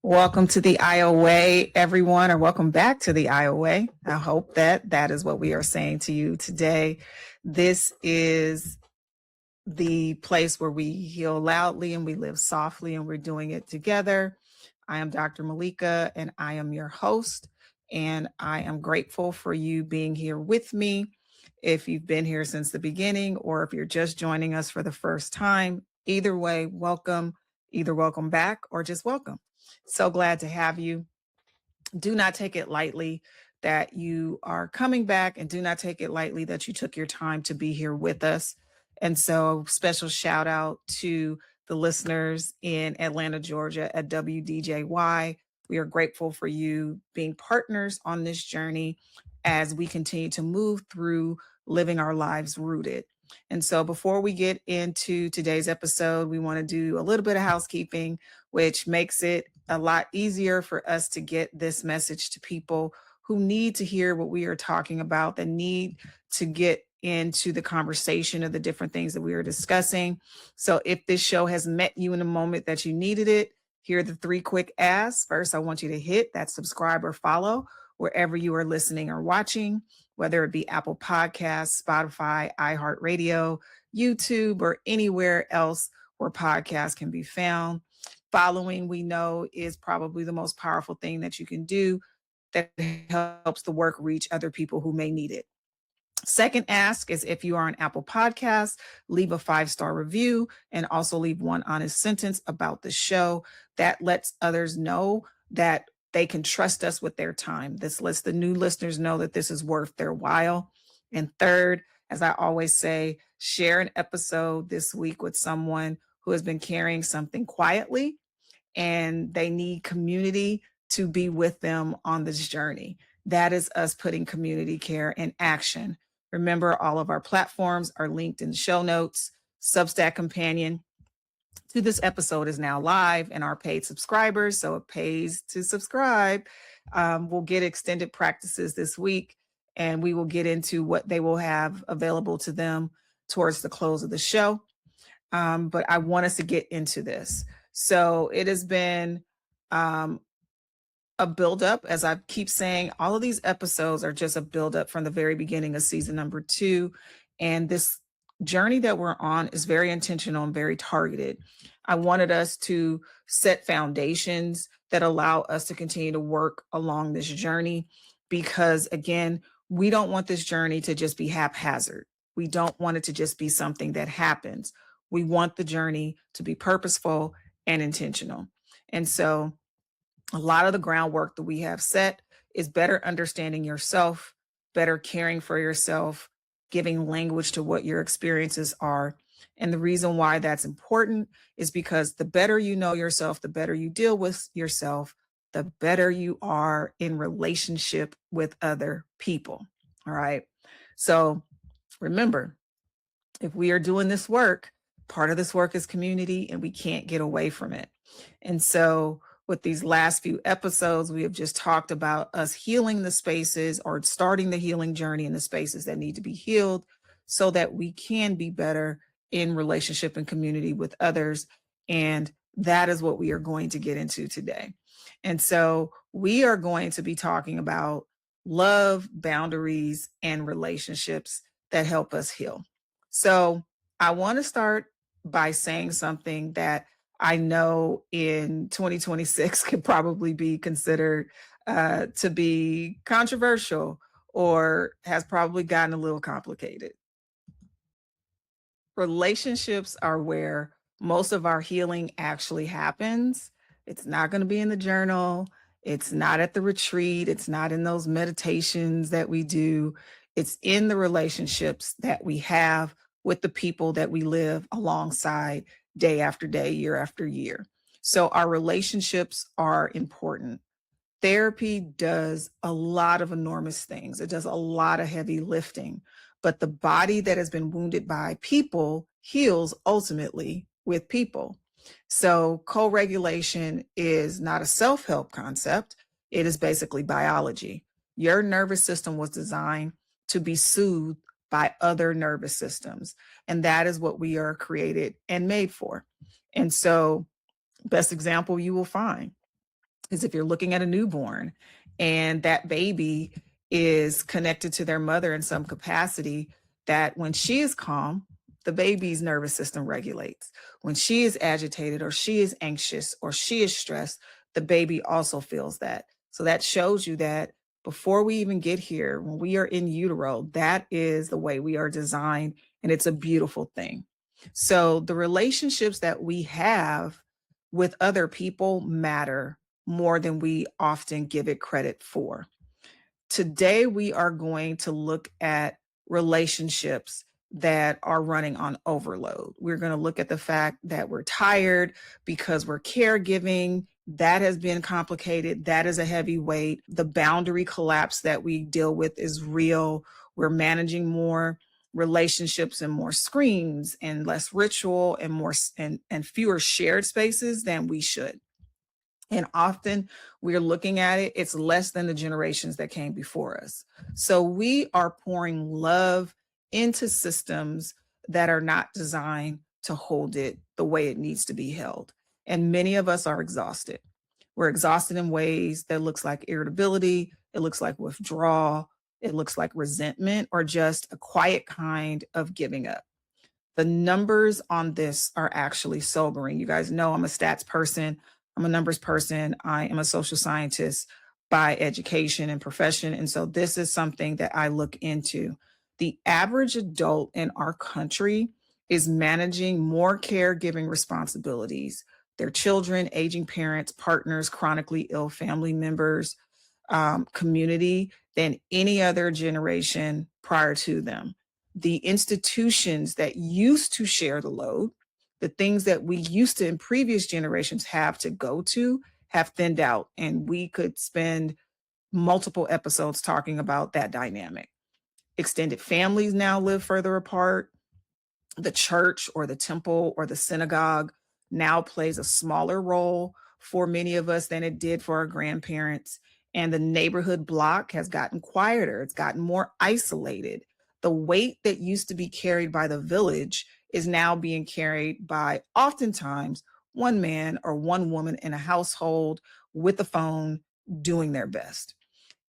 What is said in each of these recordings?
Welcome to the IOA, everyone, or welcome back to the IOA. I hope that is what we are saying to you today. This is the place where we heal loudly and we live softly, and we're doing it together. I am Dr. Malaika, and I am your host, and I am grateful for you being here with me. If you've been here since the beginning, or if you're just joining us for the first time, either way, welcome, either welcome back or just welcome. So glad to have you. Do not take it lightly that you are coming back, and do not take it lightly that you took your time to be here with us. And so, special shout out to the listeners in Atlanta, Georgia at WDJY. We are grateful for you being partners on this journey as we continue to move through living our lives rooted. And so, before we get into today's episode, we want to do a little bit of housekeeping, which makes it a lot easier for us to get this message to people who need to hear what we are talking about, that need to get into the conversation of the different things that we are discussing. So if this show has met you in a moment that you needed it, here are the 3 quick asks. First, I want you to hit that subscribe or follow wherever you are listening or watching, whether it be Apple Podcasts, Spotify, iHeartRadio, YouTube, or anywhere else where podcasts can be found. Following, we know, is probably the most powerful thing that you can do that helps the work reach other people who may need it. Second ask is, if you are on Apple Podcasts, leave a 5-star review and also leave one honest sentence about the show. That lets others know that they can trust us with their time. This lets the new listeners know that this is worth their while. And third, as I always say, share an episode this week with someone who has been carrying something quietly, and they need community to be with them on this journey. That is us putting community care in action. Remember, all of our platforms are linked in the show notes. Substack companion to this episode is now live, and our paid subscribers, so it pays to subscribe, will get extended practices this week, and we will get into what they will have available to them towards the close of the show. But I want us to get into this. So it has been a buildup. As I keep saying, all of these episodes are just a buildup from the very beginning of season number 2. And this journey that we're on is very intentional and very targeted. I wanted us to set foundations that allow us to continue to work along this journey, because again, we don't want this journey to just be haphazard. We don't want it to just be something that happens. We want the journey to be purposeful and intentional. And so a lot of the groundwork that we have set is better understanding yourself, better caring for yourself, giving language to what your experiences are. And the reason why that's important is because the better you know yourself, the better you deal with yourself, the better you are in relationship with other people. All right. So remember, if we are doing this work, part of this work is community, and we can't get away from it. And so with these last few episodes, we have just talked about us healing the spaces, or starting the healing journey in the spaces that need to be healed, so that we can be better in relationship and community with others. And that is what we are going to get into today. And so we are going to be talking about love, boundaries, and relationships that help us heal. So I want to start by saying something that I know in 2026 could probably be considered to be controversial, or has probably gotten a little complicated. Relationships are where most of our healing actually happens. It's not going to be in the journal. It's not at the retreat. It's not in those meditations that we do. It's in the relationships that we have with the people that we live alongside day after day, year after year. So our relationships are important. Therapy does a lot of enormous things. It does a lot of heavy lifting, but the body that has been wounded by people heals ultimately with people. So co-regulation is not a self-help concept. It is basically biology. Your nervous system was designed to be soothed by other nervous systems. And that is what we are created and made for. And so, best example you will find, is if you're looking at a newborn and that baby is connected to their mother in some capacity, that when she is calm, the baby's nervous system regulates. When she is agitated or she is anxious or she is stressed, the baby also feels that. So that shows you that before we even get here, when we are in utero, that is the way we are designed, and it's a beautiful thing. So the relationships that we have with other people matter more than we often give it credit for. Today, we are going to look at relationships that are running on overload. We're going to look at the fact that we're tired because we're caregiving. That has been complicated. That is a heavy weight. The boundary collapse that we deal with is real. We're managing more relationships and more screens and less ritual and more and fewer shared spaces than we should. And often we're looking at it, it's less than the generations that came before us. So we are pouring love into systems that are not designed to hold it the way it needs to be held. And many of us are exhausted. We're exhausted in ways that looks like irritability, it looks like withdrawal, it looks like resentment, or just a quiet kind of giving up. The numbers on this are actually sobering. You guys know I'm a stats person. I'm a numbers person. I am a social scientist by education and profession. And so this is something that I look into. The average adult in our country is managing more caregiving responsibilities. Their children, aging parents, partners, chronically ill family members, community than any other generation prior to them. The institutions that used to share the load, the things that we used to in previous generations have to go to, have thinned out. And we could spend multiple episodes talking about that dynamic. Extended families now live further apart. The church or the temple or the synagogue now plays a smaller role for many of us than it did for our grandparents. And the neighborhood block has gotten quieter. It's gotten more isolated. The weight that used to be carried by the village is now being carried by oftentimes one man or one woman in a household with a phone doing their best.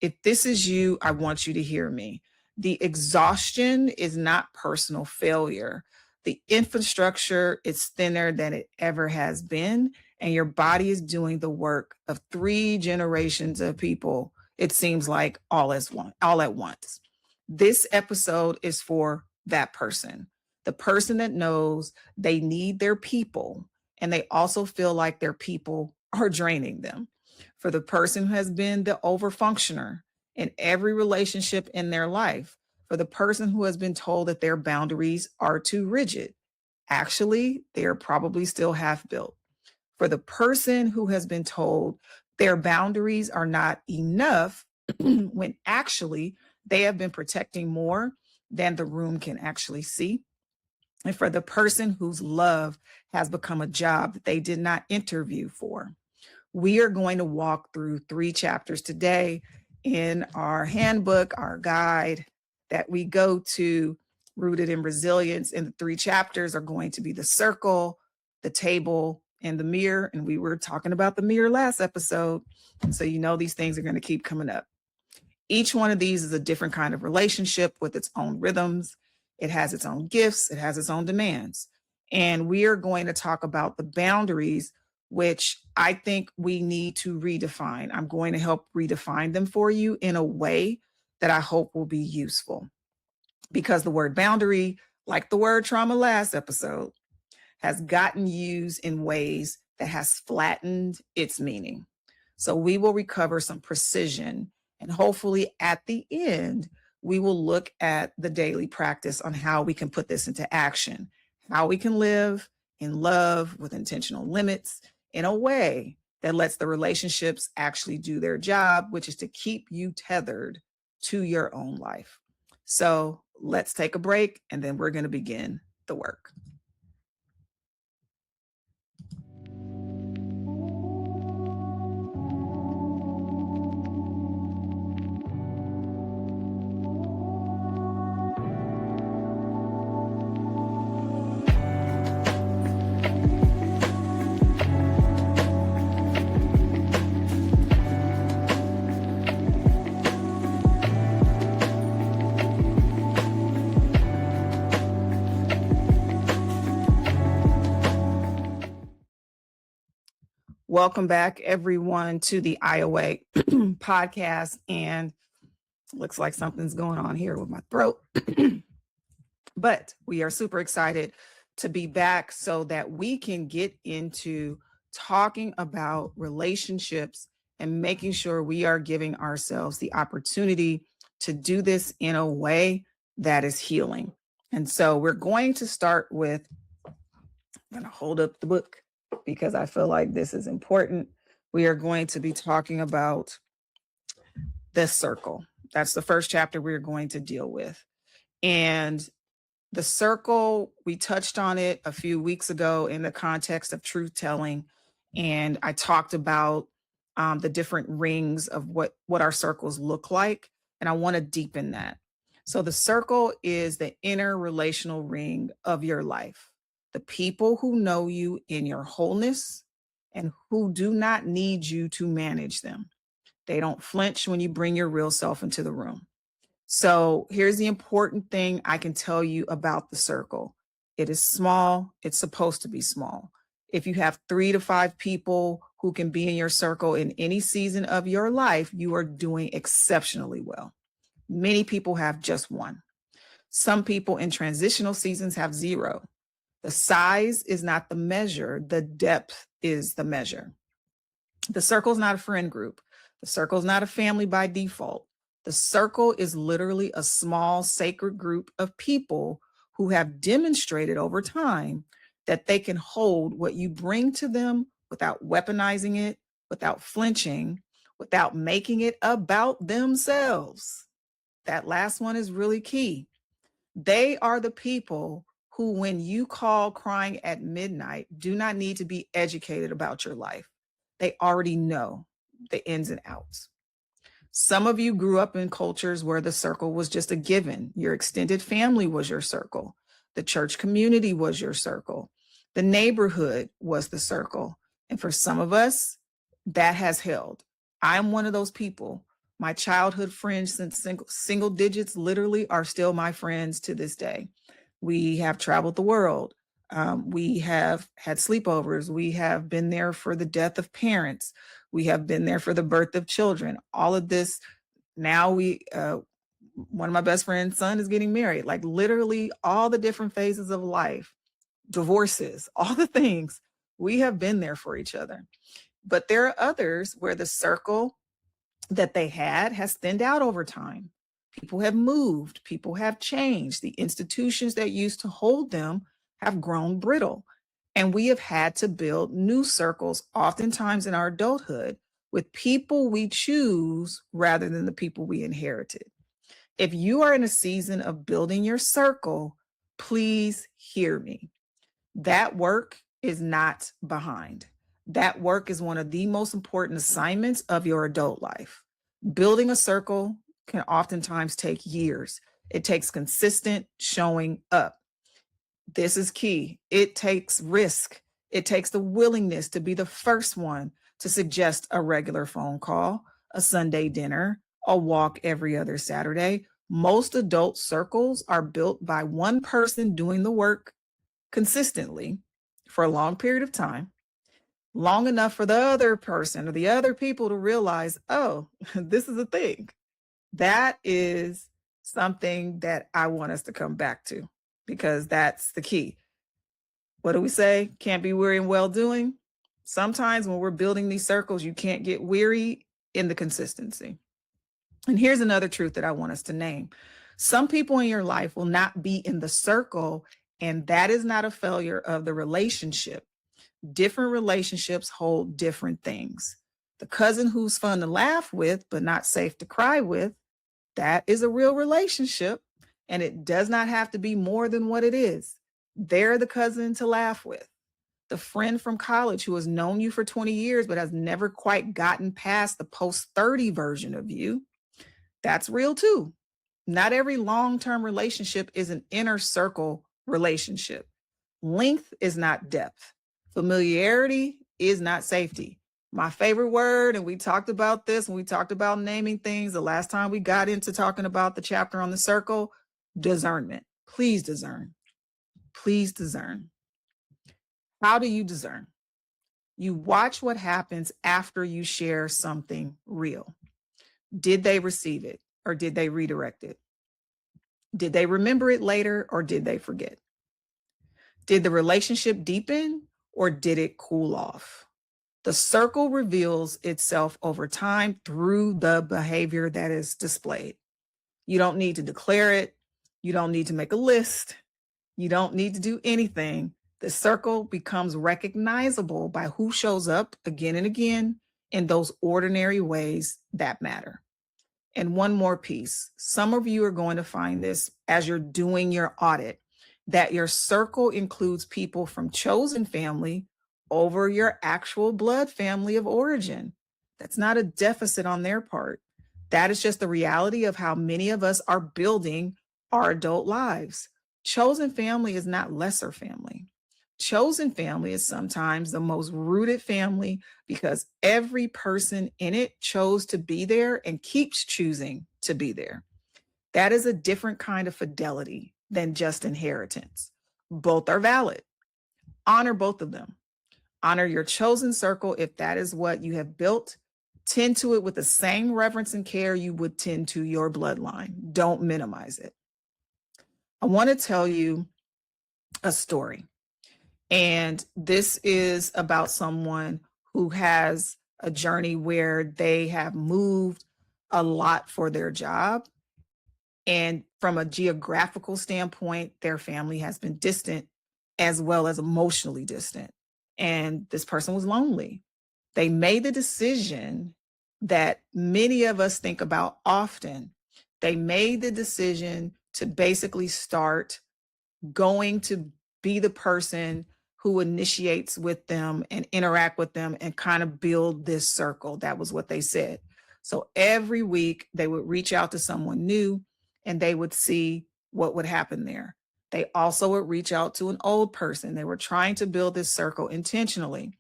If this is you, I want you to hear me. The exhaustion is not personal failure. The infrastructure is thinner than it ever has been, and your body is doing the work of 3 generations of people, it seems like all at once. This episode is for that person, the person that knows they need their people, and they also feel like their people are draining them. For the person who has been the overfunctioner in every relationship in their life, for the person who has been told that their boundaries are too rigid. Actually, they are probably still half built. For the person who has been told their boundaries are not enough, when actually they have been protecting more than the room can actually see. And for the person whose love has become a job that they did not interview for. We are going to walk through 3 chapters today in our handbook, our guide that we go to, Rooted in Resilience. And the 3 chapters are going to be the circle, the table, and the mirror. And we were talking about the mirror last episode. So you know these things are going to keep coming up. Each one of these is a different kind of relationship with its own rhythms. It has its own gifts. It has its own demands. And we are going to talk about the boundaries, which I think we need to redefine. I'm going to help redefine them for you in a way that I hope will be useful. Because the word boundary, like the word trauma last episode, has gotten used in ways that has flattened its meaning. So we will recover some precision, and hopefully at the end, we will look at the daily practice on how we can put this into action, how we can live in love with intentional limits in a way that lets the relationships actually do their job, which is to keep you tethered to your own life. So let's take a break, and then we're going to begin the work. Welcome back, everyone, to the IOA podcast. And looks like something's going on here with my throat. But we are super excited to be back so that we can get into talking about relationships and making sure we are giving ourselves the opportunity to do this in a way that is healing. And so we're going to start with, I'm going to hold up the book because I feel like this is important. We are going to be talking about the circle. That's the first chapter we're going to deal with. And the circle, we touched on it a few weeks ago in the context of truth telling. And I talked about the different rings of what our circles look like. And I want to deepen that. So the circle is the inner relational ring of your life. The people who know you in your wholeness and who do not need you to manage them. They don't flinch when you bring your real self into the room. So here's the important thing I can tell you about the circle. It is small. It's supposed to be small. If you have 3 to 5 people who can be in your circle in any season of your life, you are doing exceptionally well. Many people have just 1. Some people in transitional seasons have 0. The size is not the measure. The depth is the measure. The circle is not a friend group. The circle is not a family by default. The circle is literally a small sacred group of people who have demonstrated over time that they can hold what you bring to them without weaponizing it, without flinching, without making it about themselves. That last one is really key. They are the people who, when you call crying at midnight, do not need to be educated about your life. They already know the ins and outs. Some of you grew up in cultures where the circle was just a given. Your extended family was your circle. The church community was your circle. The neighborhood was the circle. And for some of us, that has held. I'm one of those people. My childhood friends since single digits literally are still my friends to this day. We have traveled the world. We have had sleepovers. We have been there for the death of parents. We have been there for the birth of children. All of this. Now one of my best friend's son is getting married. Like literally all the different phases of life, divorces, all the things. We have been there for each other. But there are others where the circle that they had has thinned out over time. People have moved, people have changed. The institutions that used to hold them have grown brittle. And we have had to build new circles, oftentimes in our adulthood, with people we choose rather than the people we inherited. If you are in a season of building your circle, please hear me. That work is not behind. That work is one of the most important assignments of your adult life. Building a circle can oftentimes take years. It takes consistent showing up. This is key. It takes risk. It takes the willingness to be the first one to suggest a regular phone call, a Sunday dinner, a walk every other Saturday. Most adult circles are built by one person doing the work consistently for a long period of time, long enough for the other person or the other people to realize, oh, this is a thing. That is something that I want us to come back to because that's the key. What do we say? Can't be weary in well doing. Sometimes when we're building these circles, you can't get weary in the consistency. And here's another truth that I want us to name. Some people in your life will not be in the circle, and that is not a failure of the relationship. Different relationships hold different things. The cousin who's fun to laugh with, but not safe to cry with, that is a real relationship, and it does not have to be more than what it is. They're the cousin to laugh with. The friend from college who has known you for 20 years, but has never quite gotten past the post-30 version of you, that's real too. Not every long-term relationship is an inner circle relationship. Length is not depth. Familiarity is not safety. My favorite word, and we talked about this when we talked about naming things the last time we got into talking about the chapter on the circle, discernment. Please discern. Please discern. How do you discern? You watch what happens after you share something real. Did they receive it or did they redirect it? Did they remember it later or did they forget? Did the relationship deepen or did it cool off? The circle reveals itself over time through the behavior that is displayed. You don't need to declare it. You don't need to make a list. You don't need to do anything. The circle becomes recognizable by who shows up again and again in those ordinary ways that matter. And one more piece. Some of you are going to find this as you're doing your audit, that your circle includes people from chosen family over your actual blood family of origin. That's not a deficit on their part. That is just the reality of how many of us are building our adult lives. Chosen family is not lesser family. Chosen family is sometimes the most rooted family because every person in it chose to be there and keeps choosing to be there. That is a different kind of fidelity than just inheritance. Both are valid. Honor both of them. Honor your chosen circle if that is what you have built. Tend to it with the same reverence and care you would tend to your bloodline. Don't minimize it. I want to tell you a story. And this is about someone who has a journey where they have moved a lot for their job. And from a geographical standpoint, their family has been distant as well as emotionally distant. And this person was lonely. They made the decision that many of us think about often. They made the decision to basically start going to be the person who initiates with them and interact with them and kind of build this circle. That was what they said. So every week they would reach out to someone new and they would see what would happen there. They also would reach out to an old person. They were trying to build this circle intentionally.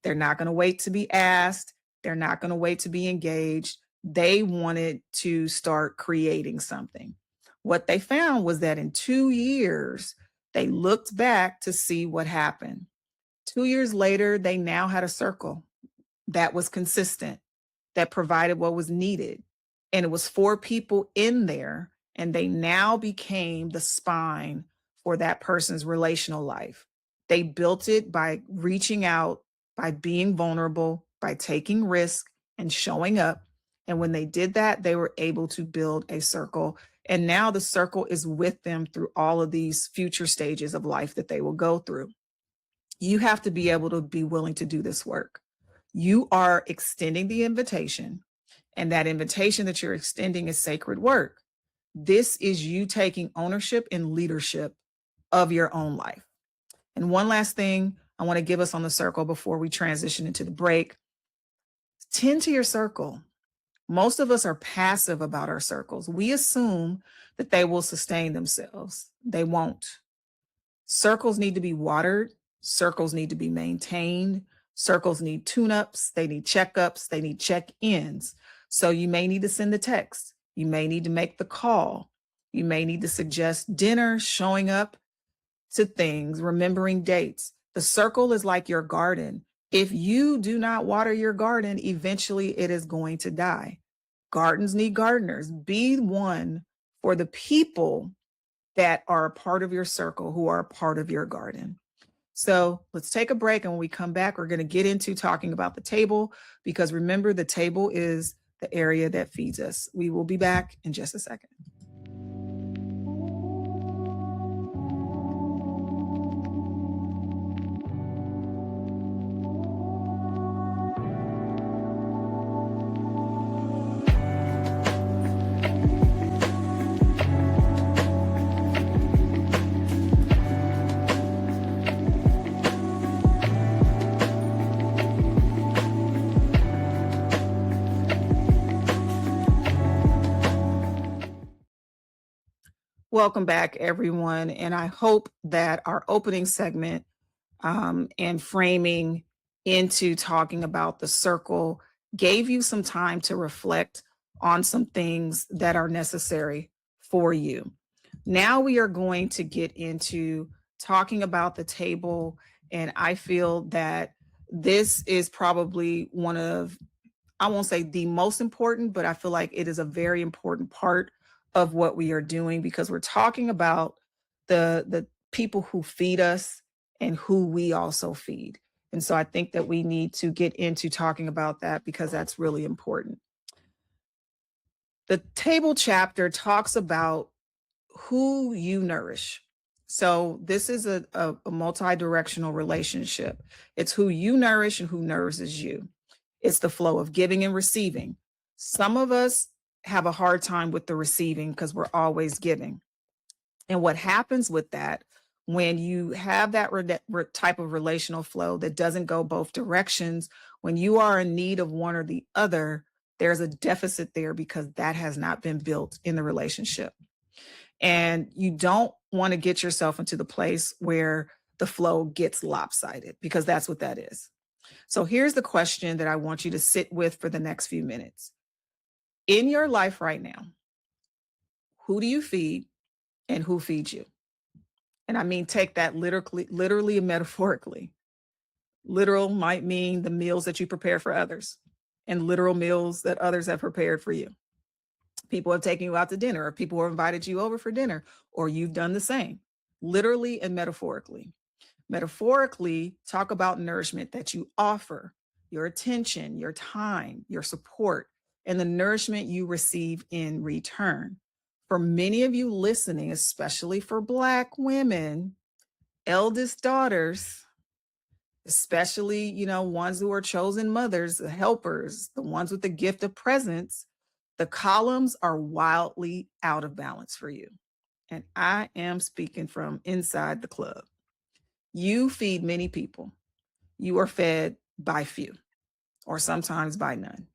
They're not going to wait to be asked. They're not going to wait to be engaged. They wanted to start creating something. What they found was that in 2 years, they looked back to see what happened. 2 years later, they now had a circle that was consistent, that provided what was needed. And it was 4 people in there, and they now became the spine for that person's relational life. They built it by reaching out, by being vulnerable, by taking risk and showing up. And when they did that, they were able to build a circle. And now the circle is with them through all of these future stages of life that they will go through. You have to be able to be willing to do this work. You are extending the invitation, and that invitation that you're extending is sacred work. This is you taking ownership and leadership of your own life. And one last thing I want to give us on the circle before we transition into the break. Tend to your circle. Most of us are passive about our circles. We assume that they will sustain themselves. They won't. Circles need to be watered. Circles need to be maintained. Circles need tune-ups. They need checkups. They need check-ins. So you may need to send the text. You may need to make the call. You may need to suggest dinner, showing up to things, remembering dates. The circle is like your garden. If you do not water your garden, eventually it is going to die. Gardens need gardeners. Be one for the people that are a part of your circle, who are a part of your garden. So let's take a break. And when we come back, we're going to get into talking about the table, because remember, the table is the area that feeds us. We will be back in just a second. Welcome back, everyone. And I hope that our opening segment and framing into talking about the circle gave you some time to reflect on some things that are necessary for you. Now we are going to get into talking about the table. And I feel that This is probably one of, I won't say the most important, but I feel like it is a very important part of what we are doing, because we're talking about the people who feed us and who we also feed. And so I think that we need to get into talking about that, because that's really important. The table chapter talks about who you nourish. So this is a multi-directional relationship. It's who you nourish and who nourishes you. It's the flow of giving and receiving. Some of us have a hard time with the receiving because we're always giving. And what happens with that, when you have that type of relational flow that doesn't go both directions, when you are in need of one or the other, there's a deficit there, because that has not been built in the relationship. And you don't want to get yourself into the place where the flow gets lopsided, because that's what that is. So here's the question that I want you to sit with for the next few minutes. In your life right now, who do you feed and who feeds you? And I mean, take that literally and metaphorically. Literal might mean the meals that you prepare for others, and literal meals that others have prepared for you. People have taken you out to dinner, or people have invited you over for dinner, or you've done the same, literally and metaphorically. Metaphorically, talk about nourishment that you offer, your attention, your time, your support, and the nourishment you receive in return. For many of you listening, especially for Black women, eldest daughters, especially, ones who are chosen mothers, the helpers, the ones with the gift of presence, the columns are wildly out of balance for you. And I am speaking from inside the club. You feed many people. You are fed by few, or sometimes by none.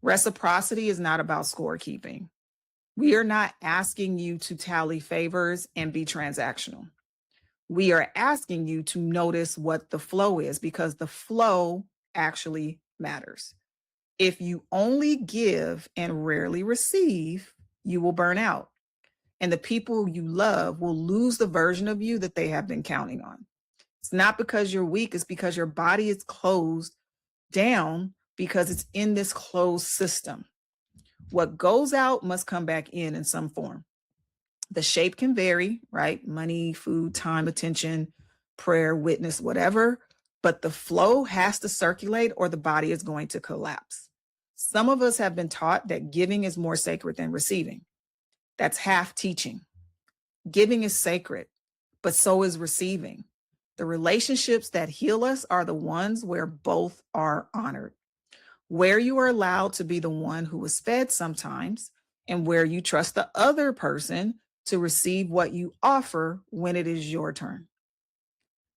Reciprocity is not about scorekeeping. We are not asking you to tally favors and be transactional. We are asking you to notice what the flow is, because the flow actually matters. If you only give and rarely receive, you will burn out. And the people you love will lose the version of you that they have been counting on. It's not because you're weak, it's because your body is closed down, because it's in this closed system. What goes out must come back in some form. The shape can vary, right? Money, food, time, attention, prayer, witness, whatever. But the flow has to circulate, or the body is going to collapse. Some of us have been taught that giving is more sacred than receiving. That's half teaching. Giving is sacred, but so is receiving. The relationships that heal us are the ones where both are honored, where you are allowed to be the one who is fed sometimes, and where you trust the other person to receive what you offer when it is your turn.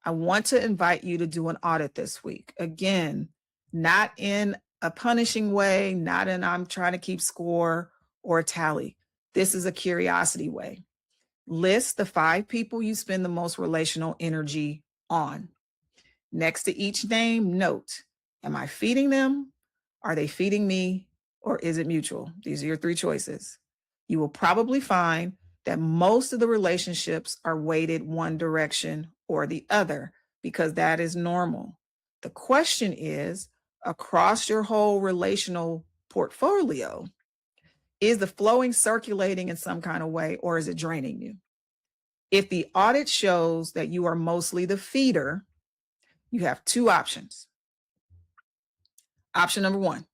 I want to invite you to do an audit this week. Again, not in a punishing way, not in I'm trying to keep score or a tally. This is a curiosity way. List the 5 people you spend the most relational energy on. Next to each name, note, am I feeding them? Are they feeding me? Or is it mutual? These are your 3 choices. You will probably find that most of the relationships are weighted one direction or the other, because that is normal. The question is, across your whole relational portfolio, is the flowing circulating in some kind of way, or is it draining you? If the audit shows that you are mostly the feeder, you have 2 options. Option number 1,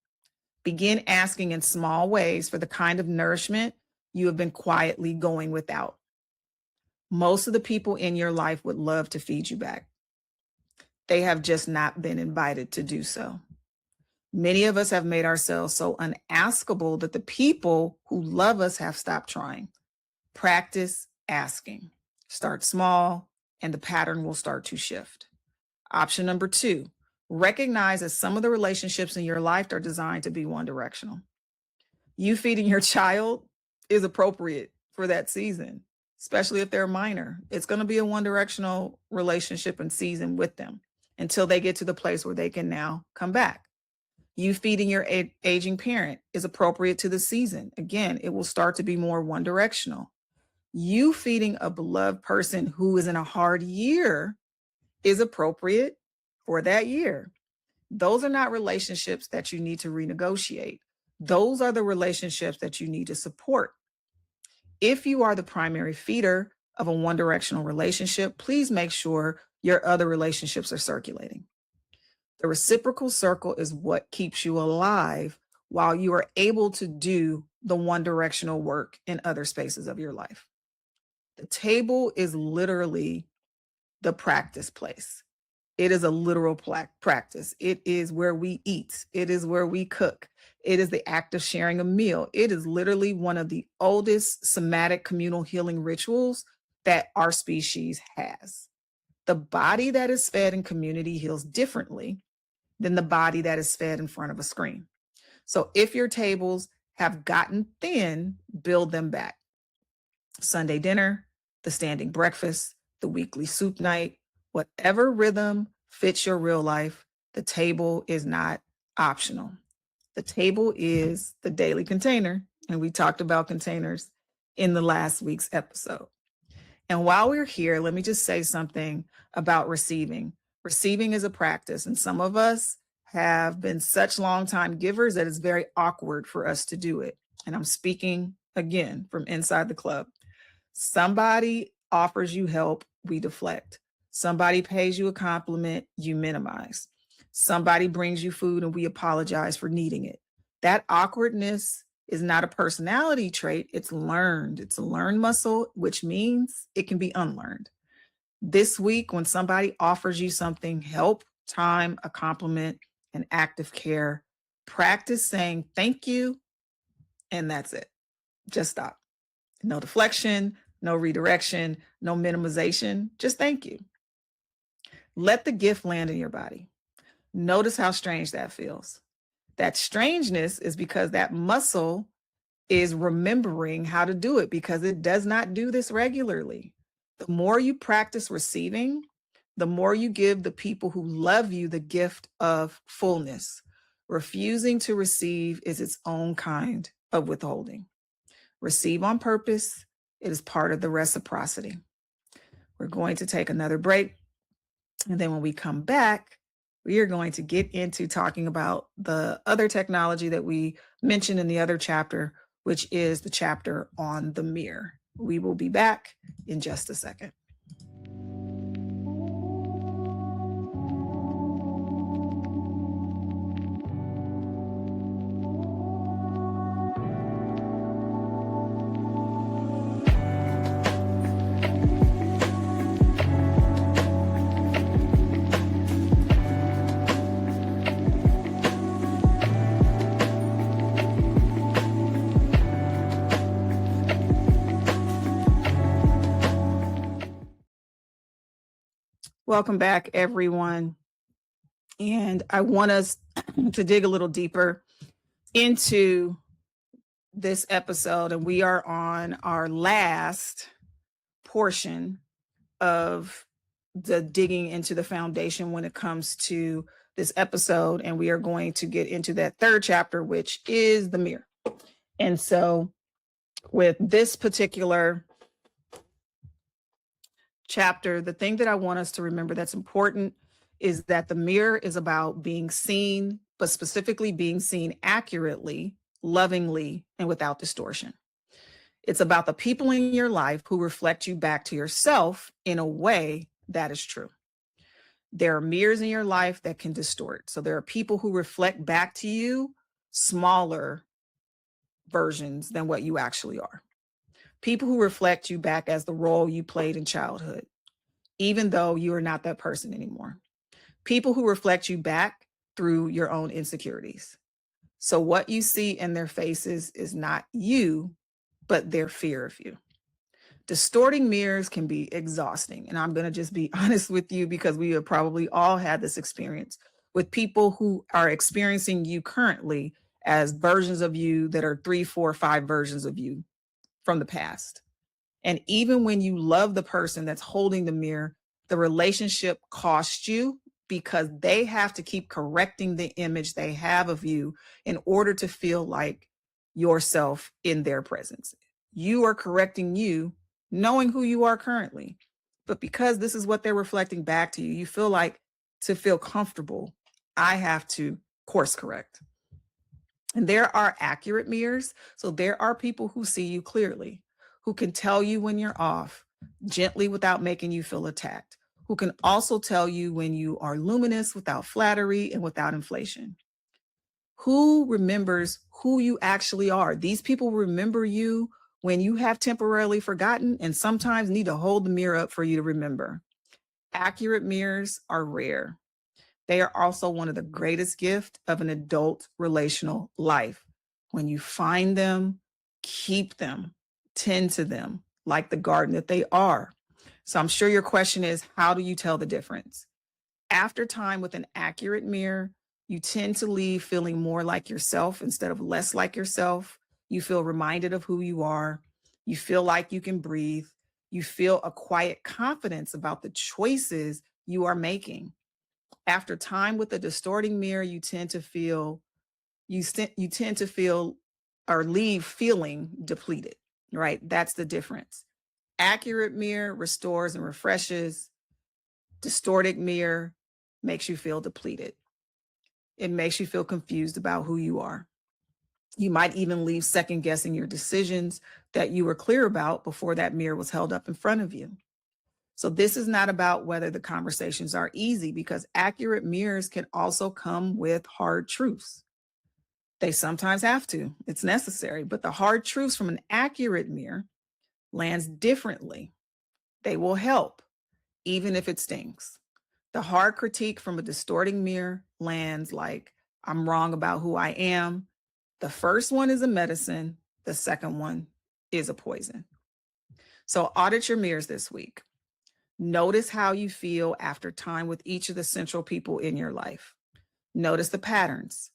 begin asking in small ways for the kind of nourishment you have been quietly going without. Most of the people in your life would love to feed you back. They have just not been invited to do so. Many of us have made ourselves so unaskable that the people who love us have stopped trying. Practice asking. Start small, and the pattern will start to shift. Option number 2, recognize that some of the relationships in your life are designed to be one directional. You feeding your child is appropriate for that season, especially if they're minor. It's going to be a one directional relationship and season with them until they get to the place where they can now come back. You feeding your aging parent is appropriate to the season. Again, it will start to be more one directional. You feeding a beloved person who is in a hard year is appropriate for that year. Those are not relationships that you need to renegotiate. Those are the relationships that you need to support. If you are the primary feeder of a one directional relationship, please make sure your other relationships are circulating. The reciprocal circle is what keeps you alive while you are able to do the one directional work in other spaces of your life. The table is literally the practice place. It is a literal practice. It is where we eat. It is where we cook. It is the act of sharing a meal. It is literally one of the oldest somatic communal healing rituals that our species has. The body that is fed in community heals differently than the body that is fed in front of a screen. So if your tables have gotten thin, build them back. Sunday dinner, the standing breakfast, the weekly soup night, whatever rhythm fits your real life, the table is not optional. The table is the daily container. And we talked about containers in the last week's episode. And while we're here, let me just say something about receiving. Receiving is a practice, and some of us have been such long-time givers that it's very awkward for us to do it. And I'm speaking again from inside the club. Somebody offers you help, we deflect. Somebody pays you a compliment, you minimize. Somebody brings you food and we apologize for needing it. That awkwardness is not a personality trait, it's learned. It's a learned muscle, which means it can be unlearned. This week, when somebody offers you something, help, time, a compliment, an act of care, practice saying thank you, and that's it. Just stop. No deflection, no redirection, no minimization, just thank you. Let the gift land in your body. Notice how strange that feels. That strangeness is because that muscle is remembering how to do it because it does not do this regularly. The more you practice receiving, the more you give the people who love you the gift of fullness. Refusing to receive is its own kind of withholding. Receive on purpose. It is part of the reciprocity. We're going to take another break. And then when we come back, we are going to get into talking about the other technology that we mentioned in the other chapter, which is the chapter on the mirror. We will be back in just a second. Welcome back, everyone. And I want us to dig a little deeper into this episode. And we are on our last portion of the digging into the foundation when it comes to this episode. And we are going to get into that third chapter, which is the mirror. And so with this particular chapter, the thing that I want us to remember that's important is that the mirror is about being seen, but specifically being seen accurately, lovingly, and without distortion. It's about the people in your life who reflect you back to yourself in a way that is true. There are mirrors in your life that can distort. So there are people who reflect back to you smaller versions than what you actually are. People who reflect you back as the role you played in childhood, even though you are not that person anymore. People who reflect you back through your own insecurities. So what you see in their faces is not you, but their fear of you. Distorting mirrors can be exhausting. And I'm going to just be honest with you because we have probably all had this experience with people who are experiencing you currently as versions of you that are 3, 4, 5 versions of you from the past. And even when you love the person that's holding the mirror, the relationship costs you because they have to keep correcting the image they have of you in order to feel like yourself in their presence. You are correcting you, knowing who you are currently. But because this is what they're reflecting back to you, you feel like to feel comfortable, I have to course correct. And there are accurate mirrors. So there are people who see you clearly, who can tell you when you're off gently without making you feel attacked, who can also tell you when you are luminous without flattery and without inflation. Who remembers who you actually are? These people remember you when you have temporarily forgotten and sometimes need to hold the mirror up for you to remember. Accurate mirrors are rare. They are also one of the greatest gifts of an adult relational life. When you find them, keep them, tend to them like the garden that they are. So I'm sure your question is, how do you tell the difference? After time with an accurate mirror, you tend to leave feeling more like yourself instead of less like yourself. You feel reminded of who you are. You feel like you can breathe. You feel a quiet confidence about the choices you are making. After time with a distorting mirror, you tend to feel or leave feeling depleted, right? That's the difference. Accurate mirror restores and refreshes. Distorted mirror makes you feel depleted. It makes you feel confused about who you are. You might even leave second guessing your decisions that you were clear about before that mirror was held up in front of you. So this is not about whether the conversations are easy, because accurate mirrors can also come with hard truths. They sometimes have to, it's necessary, but the hard truths from an accurate mirror lands differently. They will help, even if it stings. The hard critique from a distorting mirror lands like, I'm wrong about who I am. The first one is a medicine. The second one is a poison. So audit your mirrors this week. Notice how you feel after time with each of the central people in your life. Notice the patterns.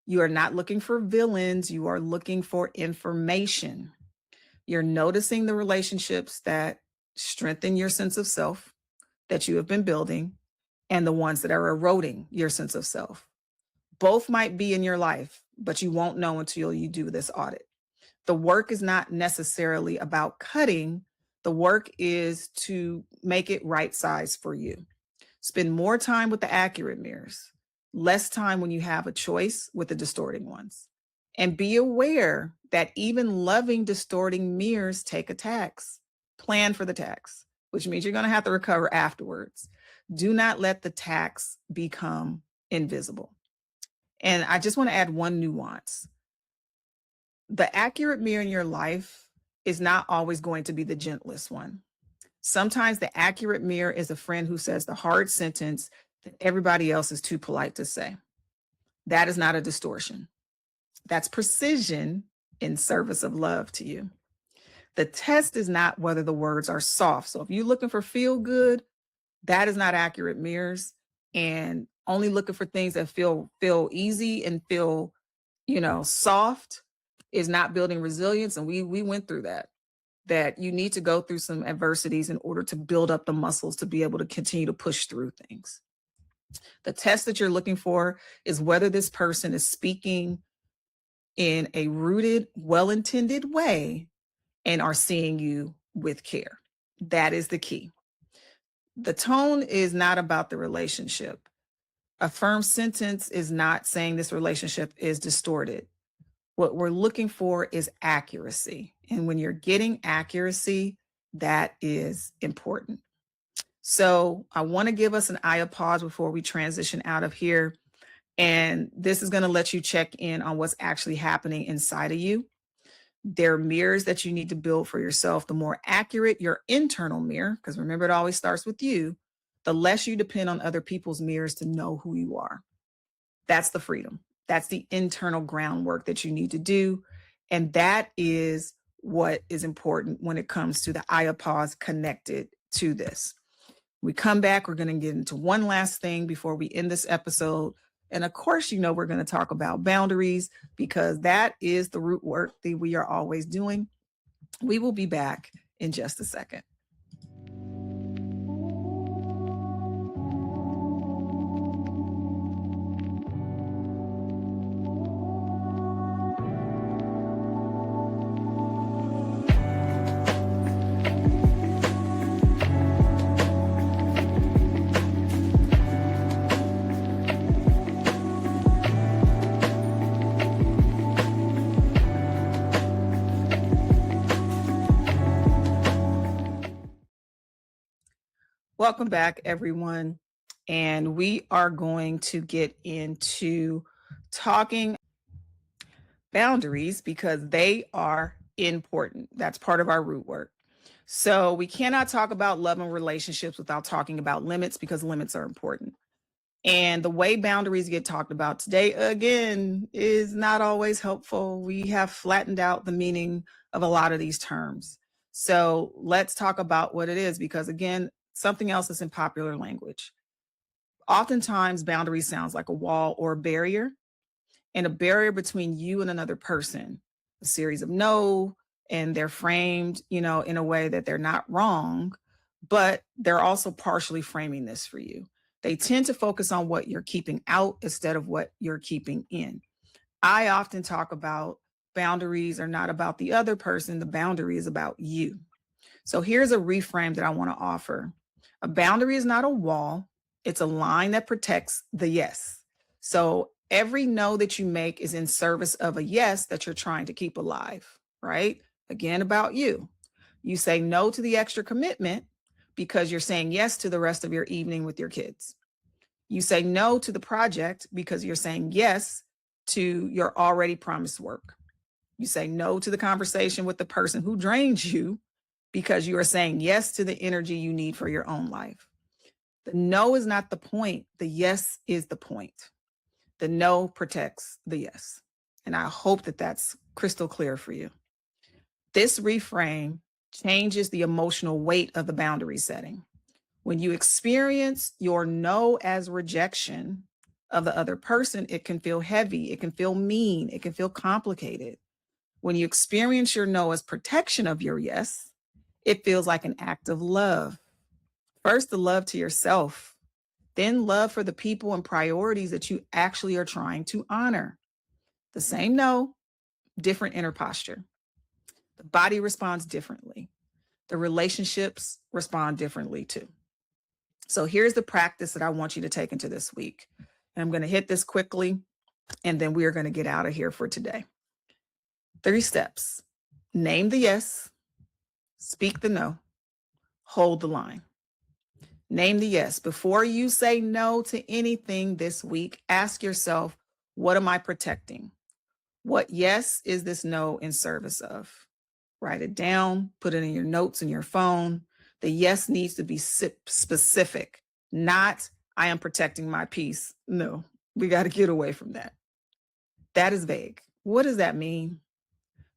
You are not looking for villains. You are looking for information. You're noticing the relationships that strengthen your sense of self that you have been building and the ones that are eroding your sense of self. Both might be in your life, but you won't know until you do this audit. The work is not necessarily about cutting. The work is to make it right size for you. Spend more time with the accurate mirrors, less time when you have a choice with the distorting ones. And be aware that even loving distorting mirrors take a tax. Plan for the tax, which means you're going to have to recover afterwards. Do not let the tax become invisible. And I just want to add one nuance. The accurate mirror in your life is not always going to be the gentlest one. Sometimes the accurate mirror is a friend who says the hard sentence that everybody else is too polite to say. That is not a distortion. That's precision in service of love to you. The test is not whether the words are soft. So if you're looking for feel good, that is not accurate mirrors. And only looking for things that feel easy and feel, soft is not building resilience. And we went through that you need to go through some adversities in order to build up the muscles to be able to continue to push through things. The test that you're looking for is whether this person is speaking in a rooted, well-intended way and are seeing you with care. That is the key. The tone is not about the relationship. A firm sentence is not saying this relationship is distorted. What we're looking for is accuracy. And when you're getting accuracy, that is important. So I want to give us an eye of pause before we transition out of here. And this is going to let you check in on what's actually happening inside of you. There are mirrors that you need to build for yourself. The more accurate your internal mirror, because remember, it always starts with you, the less you depend on other people's mirrors to know who you are. That's the freedom. That's the internal groundwork that you need to do. And that is what is important when it comes to the eye of pause connected to this. We come back, we're going to get into one last thing before we end this episode. And of course, we're going to talk about boundaries, because that is the root work that we are always doing. We will be back in just a second. Welcome back, everyone. And we are going to get into talking boundaries because they are important. That's part of our root work. So we cannot talk about love and relationships without talking about limits because limits are important. And the way boundaries get talked about today, again, is not always helpful. We have flattened out the meaning of a lot of these terms. So let's talk about what it is because, again, something else is in popular language. Oftentimes, boundaries sounds like a wall or a barrier, and a barrier between you and another person, a series of no, and they're framed, in a way that they're not wrong, but they're also partially framing this for you. They tend to focus on what you're keeping out instead of what you're keeping in. I often talk about boundaries are not about the other person, the boundary is about you. So here's a reframe that I want to offer. A boundary is not a wall, it's a line that protects the yes. So every no that you make is in service of a yes that you're trying to keep alive, right? Again, about you. You say no to the extra commitment because you're saying yes to the rest of your evening with your kids. You say no to the project because you're saying yes to your already promised work. You say no to the conversation with the person who drains you because you are saying yes to the energy you need for your own life. The no is not the point. The yes is the point. The no protects the yes. And I hope that that's crystal clear for you. This reframe changes the emotional weight of the boundary setting. When you experience your no as rejection of the other person, it can feel heavy, it can feel mean, it can feel complicated. When you experience your no as protection of your yes, it feels like an act of love. First, the love to yourself, then love for the people and priorities that you actually are trying to honor. The same no, different inner posture. The body responds differently. The relationships respond differently too. So here's the practice that I want you to take into this week. And I'm going to hit this quickly, and then we are going to get out of here for today. 3 steps. Name the yes, speak the no, hold the line. Name the yes. Before you say no to anything this week, ask yourself, what am I protecting? What yes is this no in service of? Write it down, put it in your notes in your phone. The yes needs to be specific, not I am protecting my peace. No, we got to get away from that. That is vague. What does that mean?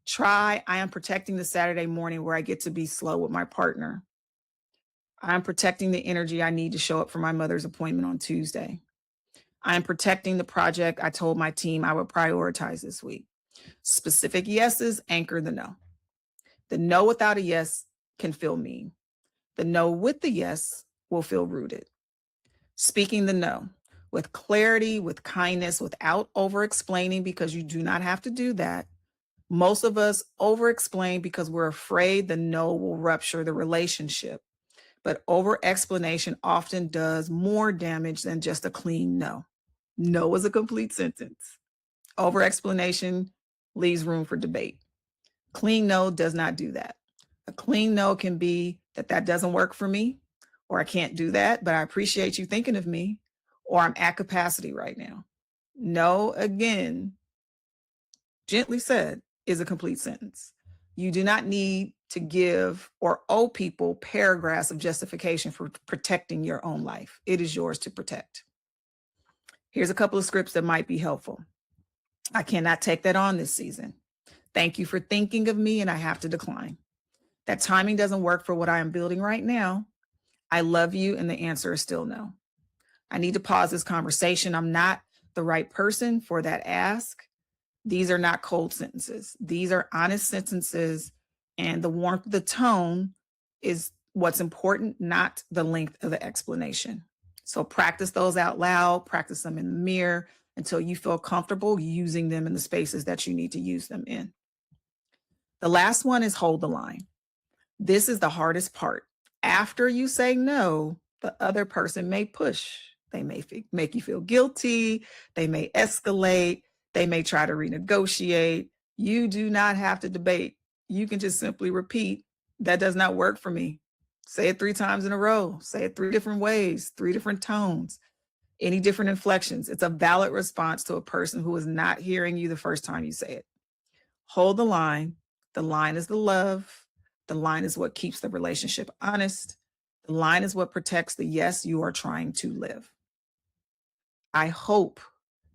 Try, I am protecting the Saturday morning where I get to be slow with my partner. I'm protecting the energy I need to show up for my mother's appointment on Tuesday. I'm protecting the project I told my team I would prioritize this week. Specific yeses anchor the no. The no without a yes can feel mean. The no with the yes will feel rooted. Speaking the no with clarity, with kindness, without over explaining, because you do not have to do that. Most of us over explain because we're afraid the no will rupture the relationship. But over explanation often does more damage than just a clean no. No is a complete sentence. Over explanation leaves room for debate. Clean no does not do that. A clean no can be that doesn't work for me, or I can't do that, but I appreciate you thinking of me, or I'm at capacity right now. No, again, gently said, is a complete sentence. You do not need to give or owe people paragraphs of justification for protecting your own life. It is yours to protect. Here's a couple of scripts that might be helpful. I cannot take that on this season. Thank you for thinking of me, and I have to decline. That timing doesn't work for what I am building right now. I love you, and the answer is still no. I need to pause this conversation. I'm not the right person for that ask. These are not cold sentences. These are honest sentences, and the warmth of the tone is what's important, not the length of the explanation. So practice those out loud, practice them in the mirror until you feel comfortable using them in the spaces that you need to use them in. The last one is hold the line. This is the hardest part. After you say no, the other person may push. They may make you feel guilty. They may escalate. They may try to renegotiate. You do not have to debate. You can just simply repeat, that does not work for me. Say it 3 times in a row. Say it 3 different ways, 3 different tones, any different inflections. It's a valid response to a person who is not hearing you the first time you say it. Hold the line. The line is the love. The line is what keeps the relationship honest. The line is what protects the yes you are trying to live. I hope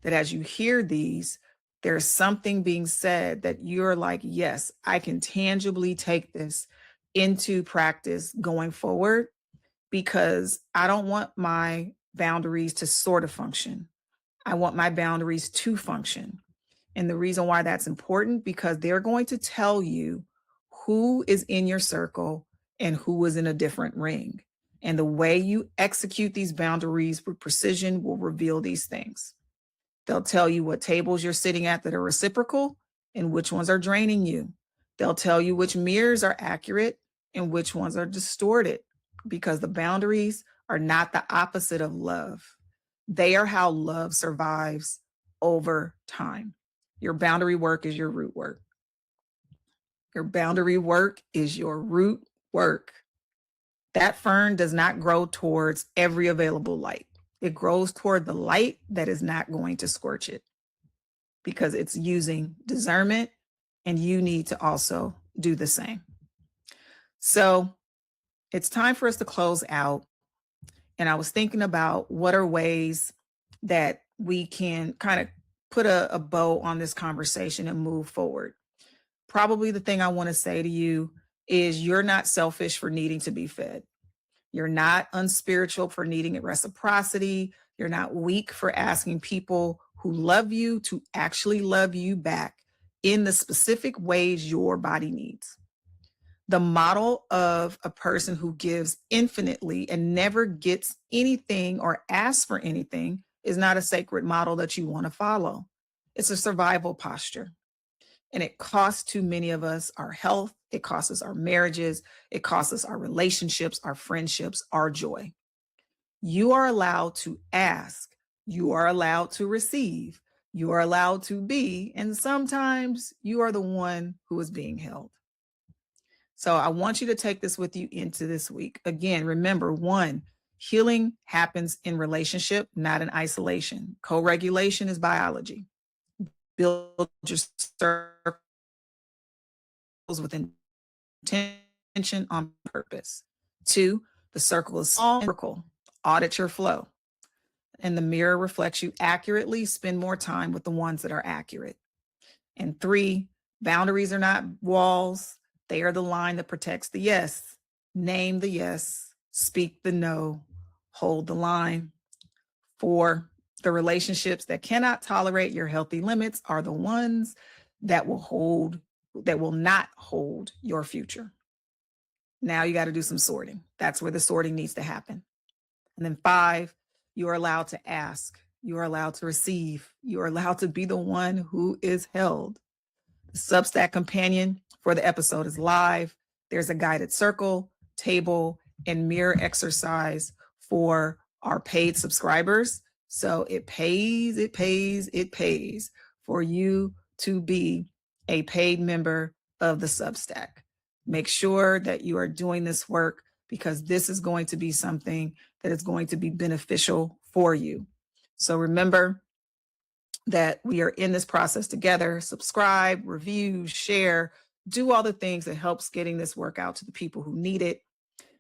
that as you hear these, there's something being said that you're like, yes, I can tangibly take this into practice going forward, because I don't want my boundaries to sort of function. I want my boundaries to function. And the reason why that's important, because they're going to tell you who is in your circle and who is in a different ring. And the way you execute these boundaries with precision will reveal these things. They'll tell you what tables you're sitting at that are reciprocal and which ones are draining you. They'll tell you which mirrors are accurate and which ones are distorted, because the boundaries are not the opposite of love. They are how love survives over time. Your boundary work is your root work. Your boundary work is your root work. That fern does not grow towards every available light. It grows toward the light that is not going to scorch it, because it's using discernment, and you need to also do the same. So it's time for us to close out. And I was thinking about what are ways that we can kind of put a bow on this conversation and move forward. Probably the thing I want to say to you is you're not selfish for needing to be fed. You're not unspiritual for needing reciprocity. You're not weak for asking people who love you to actually love you back in the specific ways your body needs. The model of a person who gives infinitely and never gets anything or asks for anything is not a sacred model that you want to follow. It's a survival posture. And it costs too many of us our health. It costs us our marriages. It costs us our relationships, our friendships, our joy. You are allowed to ask. You are allowed to receive. You are allowed to be. And sometimes you are the one who is being held. So I want you to take this with you into this week. Again, remember, 1, healing happens in relationship, not in isolation. Co-regulation is biology. Build your circles with intention on purpose. 2, the circle is circle. Audit your flow. And the mirror reflects you accurately. Spend more time with the ones that are accurate. And 3, boundaries are not walls. They are the line that protects the yes. Name the yes, speak the no, hold the line. 4, the relationships that cannot tolerate your healthy limits are the ones that will not hold your future. Now you got to do some sorting. That's where the sorting needs to happen. And then 5, you are allowed to ask. You are allowed to receive. You are allowed to be the one who is held. The Substack companion for the episode is live. There's a guided circle, table, and mirror exercise for our paid subscribers. So it pays for you to be a paid member of the Substack. Make sure that you are doing this work, because this is going to be something that is going to be beneficial for you. So remember that we are in this process together. Subscribe, review, share, do all the things that helps getting this work out to the people who need it.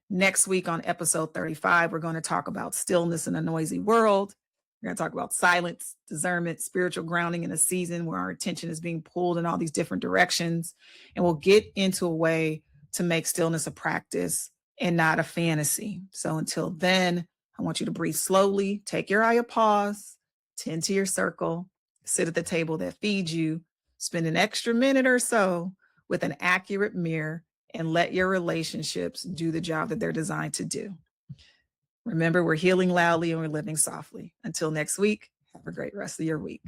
Next week on episode 35, we're going to talk about stillness in a noisy world. We're going to talk about silence, discernment, spiritual grounding in a season where our attention is being pulled in all these different directions. And we'll get into a way to make stillness a practice and not a fantasy. So until then, I want you to breathe slowly, take your eye a pause, tend to your circle, sit at the table that feeds you, spend an extra minute or so with an accurate mirror, and let your relationships do the job that they're designed to do. Remember, we're healing loudly and we're living softly. Until next week, have a great rest of your week.